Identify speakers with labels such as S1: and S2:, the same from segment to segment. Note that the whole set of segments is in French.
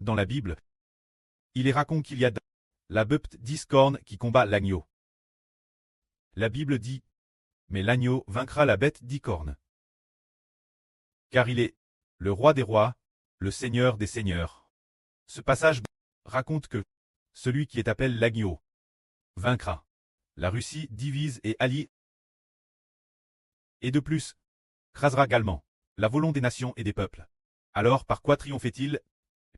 S1: dans la Bible, il est raconté qu'il y a la bête 10 cornes qui combat l'agneau. La Bible dit, mais l'agneau vaincra la bête 10 cornes. Car il est le roi des rois, le seigneur des seigneurs. Ce passage raconte que celui qui est appelé l'agneau vaincra. La Russie divise et allie. Et de plus, crasera également la volonté des nations et des peuples. Alors par quoi triomphait-il?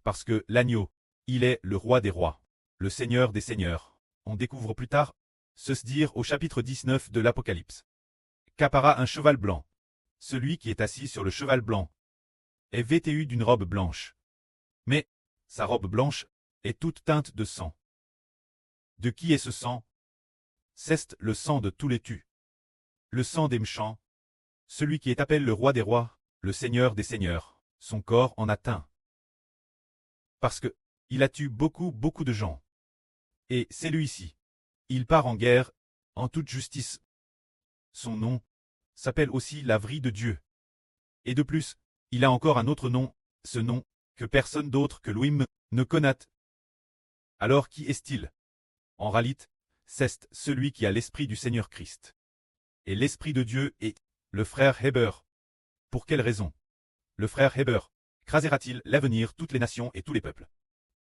S1: Parce que l'agneau, il est le roi des rois, le seigneur des seigneurs. On découvre plus tard, se dire au chapitre 19 de l'Apocalypse. Qu'appara un cheval blanc. Celui qui est assis sur le cheval blanc est vêtu d'une robe blanche. Mais sa robe blanche est toute teinte de sang. De qui est ce sang? C'est le sang de tous les tus. Le sang des méchants. Celui qui est appelé le roi des rois, le seigneur des seigneurs. Son corps en atteint. Parce que il a tué beaucoup de gens. Et c'est lui-ci. Il part en guerre, en toute justice. Son nom s'appelle aussi la vraie de Dieu. Et de plus, il a encore un autre nom, ce nom, que personne d'autre que lui-même ne connaît. Alors qui est-il? En réalité, c'est celui qui a l'esprit du Seigneur Christ. Et l'esprit de Dieu est le frère Héber. Pour quelle raison? Le frère Héber crasera-t-il l'avenir toutes les nations et tous les peuples?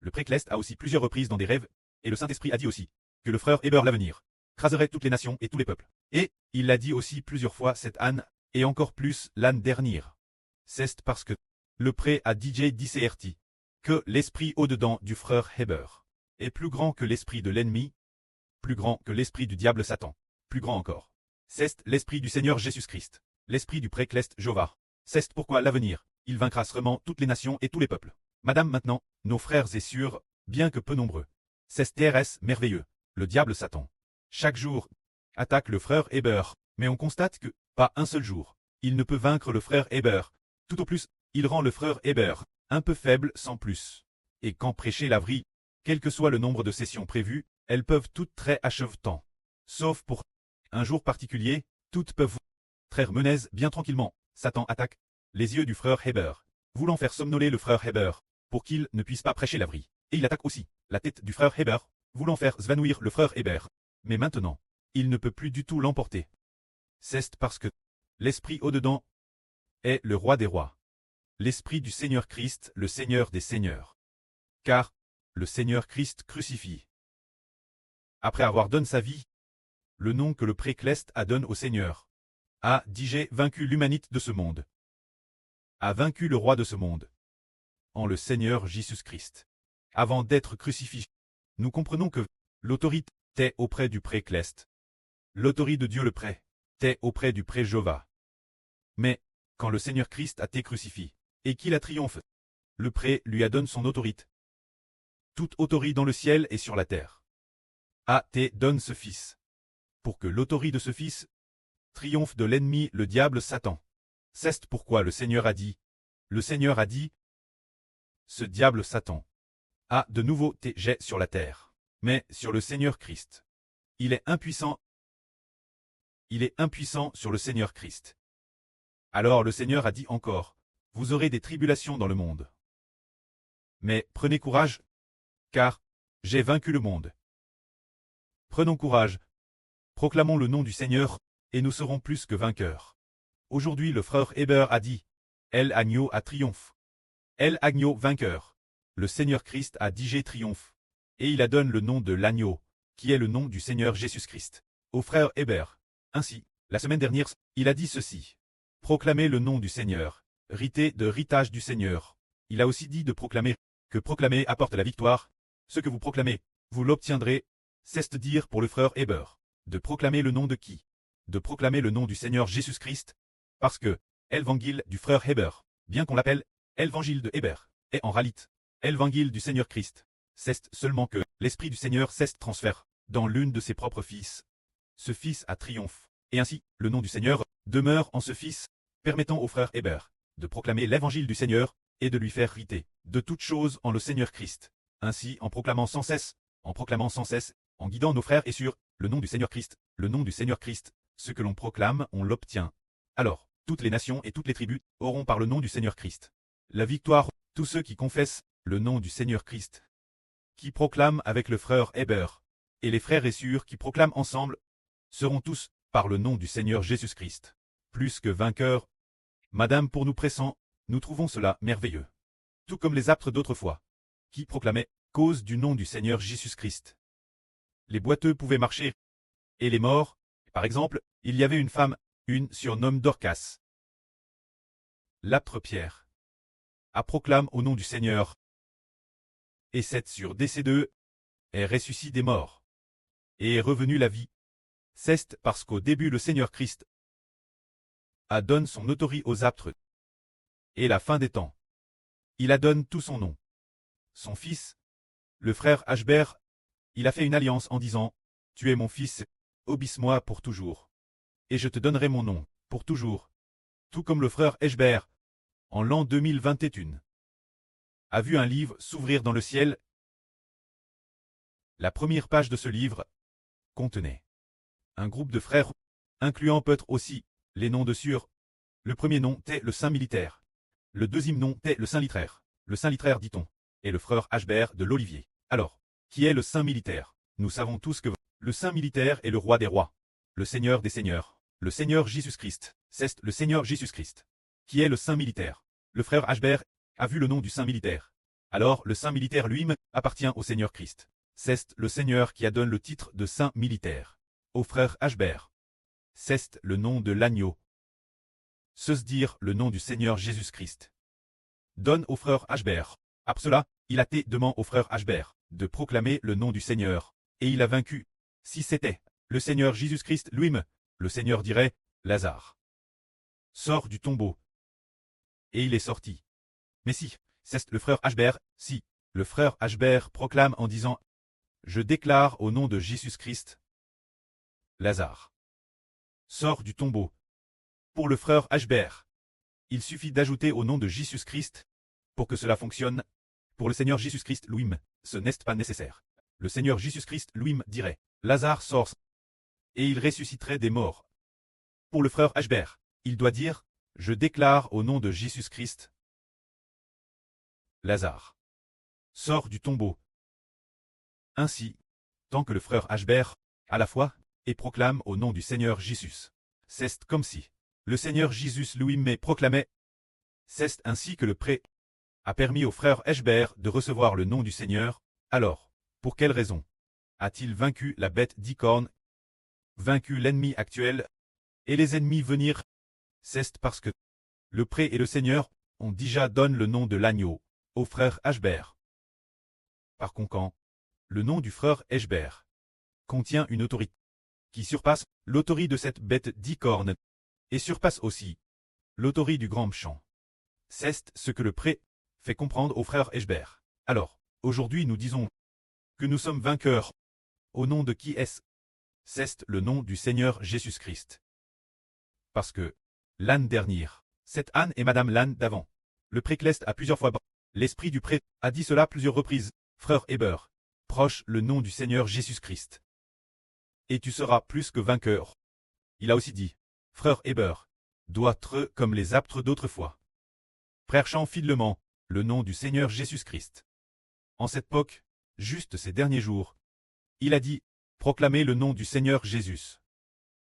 S1: Le précleste a aussi plusieurs reprises dans des rêves, et le Saint-Esprit a dit aussi que le frère Héber l'avenir craserait toutes les nations et tous les peuples. Et il l'a dit aussi plusieurs fois cette âne, et encore plus l'âne dernière. C'est parce que le pré a DJ DCRT que l'esprit au-dedans du frère Héber est plus grand que l'esprit de l'ennemi, plus grand que l'esprit du diable Satan, plus grand encore. C'est l'esprit du Seigneur Jésus-Christ, l'esprit du précleste Jéhovah. C'est pourquoi l'avenir, il vaincra seulement toutes les nations et tous les peuples. Madame maintenant, nos frères et sûrs, bien que peu nombreux. C'est TRS merveilleux, le diable Satan. Chaque jour, attaque le frère Héber, mais on constate que, pas un seul jour, il ne peut vaincre le frère Héber. Tout au plus, il rend le frère Héber un peu faible sans plus. Et quand prêcher la vraie, quel que soit le nombre de sessions prévues, elles peuvent toutes très achevetant. Sauf pour un jour particulier, toutes peuvent traire menaise bien tranquillement. Satan attaque les yeux du frère Héber, voulant faire somnoler le frère Héber, pour qu'il ne puisse pas prêcher la vraie. Et il attaque aussi la tête du frère Héber, voulant faire s'évanouir le frère Héber. Mais maintenant, il ne peut plus du tout l'emporter. C'est parce que l'esprit au-dedans est le roi des rois. L'esprit du Seigneur Christ, le Seigneur des seigneurs. Car le Seigneur Christ crucifié, après avoir donné sa vie, le nom que le précleste a donné au Seigneur, a, dis-je, vaincu l'humanité de ce monde, a vaincu le roi de ce monde, en le Seigneur Jésus-Christ. Avant d'être crucifié, nous comprenons que l'autorité est auprès du précleste. L'autorité de Dieu le pré est auprès du pré-Jéhovah. Mais, quand le Seigneur Christ a été crucifié, et qu'il a triomphé, le pré lui a donné son autorité. Toute autorité dans le ciel et sur la terre. A te donne ce Fils. Pour que l'autorité de ce Fils triomphe de l'ennemi, le diable Satan. C'est pourquoi le Seigneur a dit, ce diable Satan a de nouveau été jet sur la terre, mais sur le Seigneur Christ. Il est impuissant sur le Seigneur Christ. Alors le Seigneur a dit encore, vous aurez des tribulations dans le monde. Mais prenez courage, car j'ai vaincu le monde. Prenons courage, proclamons le nom du Seigneur, et nous serons plus que vainqueurs. Aujourd'hui le frère Héber a dit, El Agneau a triomphe. El Agneau vainqueur. Le Seigneur Christ a dit triomphe. Et il a donné le nom de l'agneau, qui est le nom du Seigneur Jésus-Christ, au frère Héber. Ainsi, la semaine dernière, il a dit ceci. Proclamez le nom du Seigneur, rité de ritage du Seigneur. Il a aussi dit de proclamer, que proclamer apporte la victoire. Ce que vous proclamez, vous l'obtiendrez. C'est dire pour le frère Héber, de proclamer le nom de qui? De proclamer le nom du Seigneur Jésus-Christ. Parce que, l'évangile du frère Héber, bien qu'on l'appelle évangile de Héber, est en réalité l'évangile du Seigneur Christ. C'est seulement que l'Esprit du Seigneur cesse transfert dans l'une de ses propres fils. Ce fils a triomphe, et ainsi, le nom du Seigneur demeure en ce fils, permettant au frère Héber de proclamer l'évangile du Seigneur et de lui faire riter de toutes choses en le Seigneur Christ. Ainsi, en proclamant sans cesse, en guidant nos frères et sur le nom du Seigneur Christ, ce que l'on proclame, on l'obtient. Alors, toutes les nations et toutes les tribus auront par le nom du Seigneur Christ la victoire. Tous ceux qui confessent le nom du Seigneur Christ, qui proclame avec le frère Heber, et les frères Essur qui proclament ensemble, seront tous, par le nom du Seigneur Jésus-Christ, plus que vainqueurs. Madame, pour nous pressant, nous trouvons cela merveilleux. Tout comme les apôtres d'autrefois, qui proclamaient, cause du nom du Seigneur Jésus-Christ. Les boiteux pouvaient marcher, et les morts, par exemple, il y avait une femme, une surnomme Dorcas. L'apôtre Pierre a proclame au nom du Seigneur, et cette sur DC2 est ressuscité des morts, et est revenu la vie. C'est parce qu'au début le Seigneur Christ a donné son autorité aux apôtres, et la fin des temps. Il a donné tout son nom. Son fils, le frère Ashbert, il a fait une alliance en disant, tu es mon fils, obéis-moi pour toujours. Et je te donnerai mon nom, pour toujours. Tout comme le frère Ashbert, en l'an 2021, a vu un livre s'ouvrir dans le ciel. La première page de ce livre contenait un groupe de frères, incluant peut-être aussi les noms de sur. Le premier nom était le Saint militaire. Le deuxième nom était le Saint littéraire. Le Saint littéraire, dit-on, est le frère Ashbert de l'Olivier. Alors, qui est le Saint militaire? Nous savons tous que le Saint militaire est le roi des rois, le Seigneur des seigneurs, le Seigneur Jésus-Christ. C'est le Seigneur Jésus-Christ. Qui est le Saint militaire? Le frère Ashbert a vu le nom du Saint militaire. Alors, le Saint militaire lui-même appartient au Seigneur Christ. C'est le Seigneur qui a donné le titre de Saint militaire au frère Ashbert. C'est le nom de l'agneau. C'est dire le nom du Seigneur Jésus-Christ. Donne au frère Ashbert. Après cela, il a été demandé au frère Ashbert de proclamer le nom du Seigneur, et il a vaincu. Si c'était le Seigneur Jésus-Christ lui-même, le Seigneur dirait, Lazare, sors du tombeau. Et il est sorti. Mais si, c'est le frère Ashbert, si, le frère Ashbert proclame en disant, je déclare au nom de Jésus-Christ, Lazare, sors du tombeau. Pour le frère Ashbert, il suffit d'ajouter au nom de Jésus-Christ pour que cela fonctionne. Pour le Seigneur Jésus-Christ lui-même, ce n'est pas nécessaire. Le Seigneur Jésus-Christ lui-même dirait, Lazare sort, et il ressusciterait des morts. Pour le frère Ashbert, il doit dire, je déclare au nom de Jésus-Christ, Lazare, sort du tombeau. Ainsi, tant que le frère Ashbert, à la fois, et proclame au nom du Seigneur Jésus. C'est comme si le Seigneur Jésus lui-même proclamait. C'est ainsi que le prêtre a permis au frère Ashbert de recevoir le nom du Seigneur. Alors, pour quelle raison a-t-il vaincu la bête d'Icorne, vaincu l'ennemi actuel, et les ennemis venir? C'est parce que le prêtre et le Seigneur ont déjà donné le nom de l'agneau au frère Ashbert. Par conséquent, le nom du frère Ashbert contient une autorité qui surpasse l'autorité de cette bête d'Icorne et surpasse aussi l'autorité du grand méchant. C'est ce que le prêtre fait comprendre au frère Ashbert. Alors, aujourd'hui nous disons que nous sommes vainqueurs. Au nom de qui est-ce? C'est le nom du Seigneur Jésus-Christ. Parce que l'âne dernier, cette âne est Madame l'âne d'avant. Le prêtre a plusieurs fois. L'esprit du prêtre a dit cela plusieurs reprises. Frère Heber, proche le nom du Seigneur Jésus-Christ. Et tu seras plus que vainqueur. Il a aussi dit, frère Heber, doit être comme les apôtres d'autrefois. Prêchant fidèlement le nom du Seigneur Jésus-Christ. En cette époque, juste ces derniers jours, il a dit, proclamez le nom du Seigneur Jésus.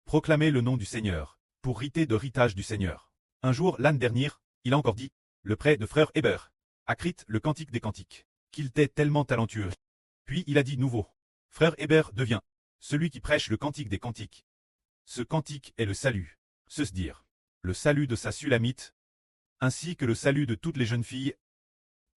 S1: Proclamez le nom du Seigneur, pour riter de ritage du Seigneur. Un jour, l'année dernière, il a encore dit, le prêtre de frère Heber a écrit le cantique des cantiques, qu'il était tellement talentueux. Puis il a dit nouveau, frère Heber devient celui qui prêche le cantique des cantiques. Ce cantique est le salut, se dire, le salut de sa Sulamite, ainsi que le salut de toutes les jeunes filles.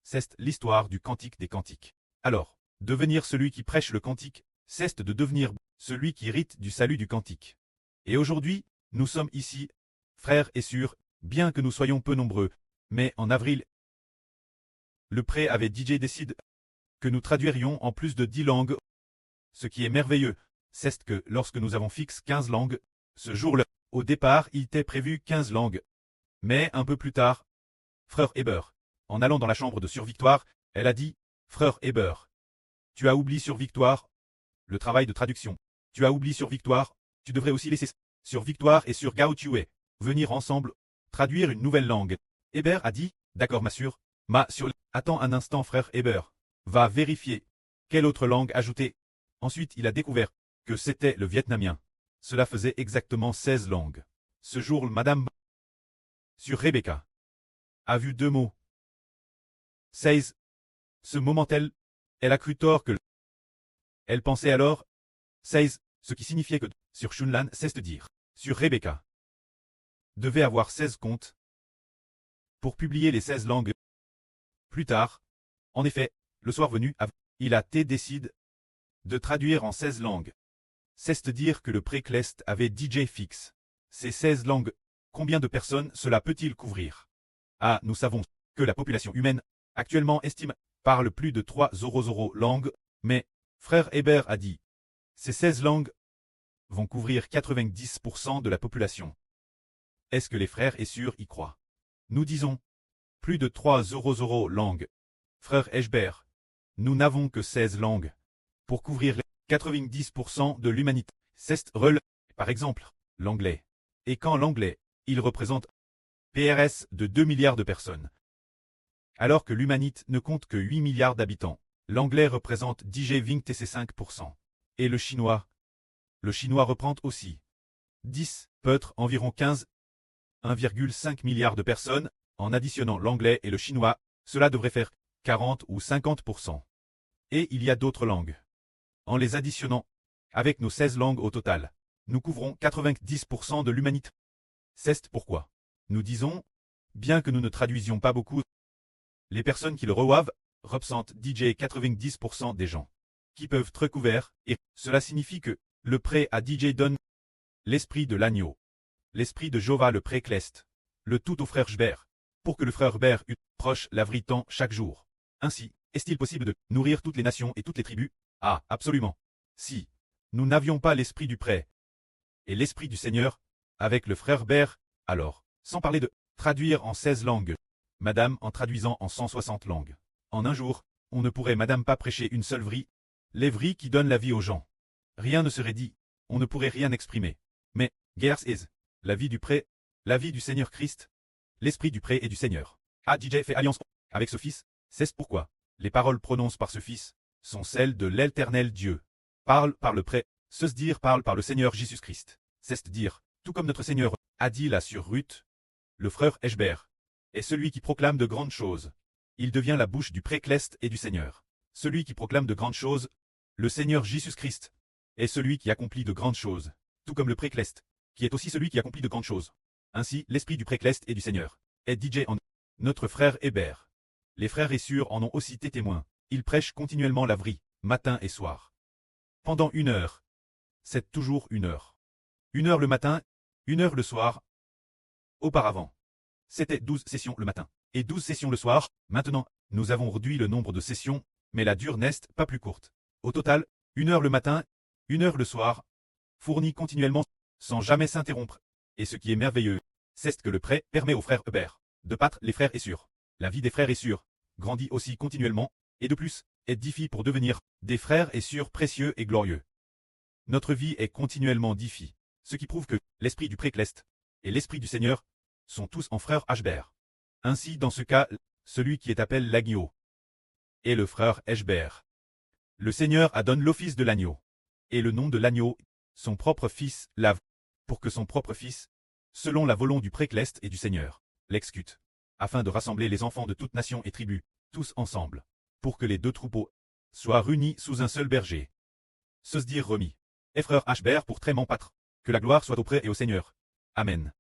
S1: C'est l'histoire du cantique des cantiques. Alors, devenir celui qui prêche le cantique, c'est de devenir celui qui rite du salut du cantique. Et aujourd'hui, nous sommes ici, frères et sœurs, bien que nous soyons peu nombreux, mais en avril, le prêtre avait décidé que nous traduirions en plus de 10 langues. Ce qui est merveilleux, c'est que lorsque nous avons fixé 15 langues, ce jour-là, au départ, il était prévu 15 langues. Mais un peu plus tard, frère Heber, en allant dans la chambre de Survictoire, elle a dit, frère Heber, tu as oublié Survictoire, le travail de traduction. Tu as oublié Survictoire, tu devrais aussi laisser Survictoire et sur Gaotué venir ensemble, traduire une nouvelle langue. Heber a dit, d'accord ma sœur, Attends un instant frère Hébert. Va vérifier. Quelle autre langue ajouter? Ensuite il a découvert que c'était le vietnamien. Cela faisait exactement 16 langues. Ce jour Madame sur Rebecca a vu 2 mots. 16. Ce moment-elle, elle a cru tort que elle pensait alors 16, ce qui signifiait que sur Shunlan cesse de dire sur Rebecca devait avoir 16 comptes pour publier les 16 langues. Plus tard, en effet, le soir venu, il a décide de traduire en 16 langues. C'est dire que le préclest avait DJ fixe. Ces 16 langues, combien de personnes cela peut-il couvrir? Ah, nous savons que la population humaine, actuellement estime, parle plus de 300 langues, mais, frère Hébert a dit, ces 16 langues vont couvrir 90% de la population. Est-ce que les frères et sœurs y croient? Nous disons, plus de 300 langues. Frère Hébert, nous n'avons que 16 langues pour couvrir 90% de l'humanité. C'est par exemple, l'anglais. Et quand l'anglais, il représente PRS de 2 milliards de personnes. Alors que l'humanité ne compte que 8 milliards d'habitants, l'anglais représente 5%. Et le chinois représente aussi 10, peut-être environ 15, 1,5 milliard de personnes, en additionnant l'anglais et le chinois, cela devrait faire 40 ou 50%. Et il y a d'autres langues. En les additionnant, avec nos 16 langues au total, nous couvrons 90% de l'humanité. C'est pourquoi nous disons, bien que nous ne traduisions pas beaucoup, les personnes qui le reçoivent représentent 90% des gens qui peuvent être couverts, et cela signifie que le prêt à DJ donne l'esprit de l'agneau, l'esprit de Jova le précleste, le tout au frère Hébert, pour que le frère Hébert eût proche l'avritant chaque jour. Ainsi, est-il possible de nourrir toutes les nations et toutes les tribus? Ah, absolument. Si nous n'avions pas l'esprit du prêt et l'esprit du Seigneur, avec le frère Hébert, alors, sans parler de traduire en 16 langues, Madame en traduisant en 160 langues. En un jour, on ne pourrait Madame pas prêcher une seule vrie, les vries qui donnent la vie aux gens. Rien ne serait dit, on ne pourrait rien exprimer. Mais, Gers is, la vie du prêt, la vie du Seigneur Christ, l'esprit du prêt et du Seigneur. Ah, DJ fait alliance avec ce Fils, c'est pourquoi les paroles prononcées par ce Fils sont celles de l'Éternel Dieu. Parle par le prêt, se dire parle par le Seigneur Jésus-Christ. C'est dire, tout comme notre Seigneur a dit là sur Ruth, le frère Hébert est celui qui proclame de grandes choses. Il devient la bouche du précleste et du Seigneur. Celui qui proclame de grandes choses, le Seigneur Jésus-Christ, est celui qui accomplit de grandes choses, tout comme le précleste, qui est aussi celui qui accomplit de grandes choses. Ainsi, l'esprit du précleste et du Seigneur est DJ en notre frère Hébert. Les frères et sœurs en ont aussi été témoins. Ils prêchent continuellement la vrie, matin et soir. Pendant 1 heure. C'est toujours 1 heure. 1 heure le matin, 1 heure le soir. Auparavant, c'était 12 sessions le matin et 12 sessions le soir. Maintenant, nous avons réduit le nombre de sessions, mais la durée n'est pas plus courte. Au total, 1 heure le matin, 1 heure le soir, fourni continuellement, sans jamais s'interrompre. Et ce qui est merveilleux, c'est que le prêt permet aux frères Hébert de battre les frères et sœurs. La vie des frères et sœurs grandit aussi continuellement, et de plus, édifie pour devenir des frères et sœurs précieux et glorieux. Notre vie est continuellement édifiée, ce qui prouve que l'esprit du précleste et l'esprit du Seigneur sont tous en frère Hébert. Ainsi, dans ce cas, celui qui est appelé l'agneau est le frère Hébert. Le Seigneur a donné l'office de l'agneau, et le nom de l'agneau, son propre fils, lave, pour que son propre fils, selon la volonté du précleste et du Seigneur, l'exécute, afin de rassembler les enfants de toute nation et tribu, tous ensemble, pour que les 2 troupeaux soient réunis sous un seul berger. Se dire remis. Et frère Hébert pour très mon pâtre, que la gloire soit auprès et au Seigneur. Amen.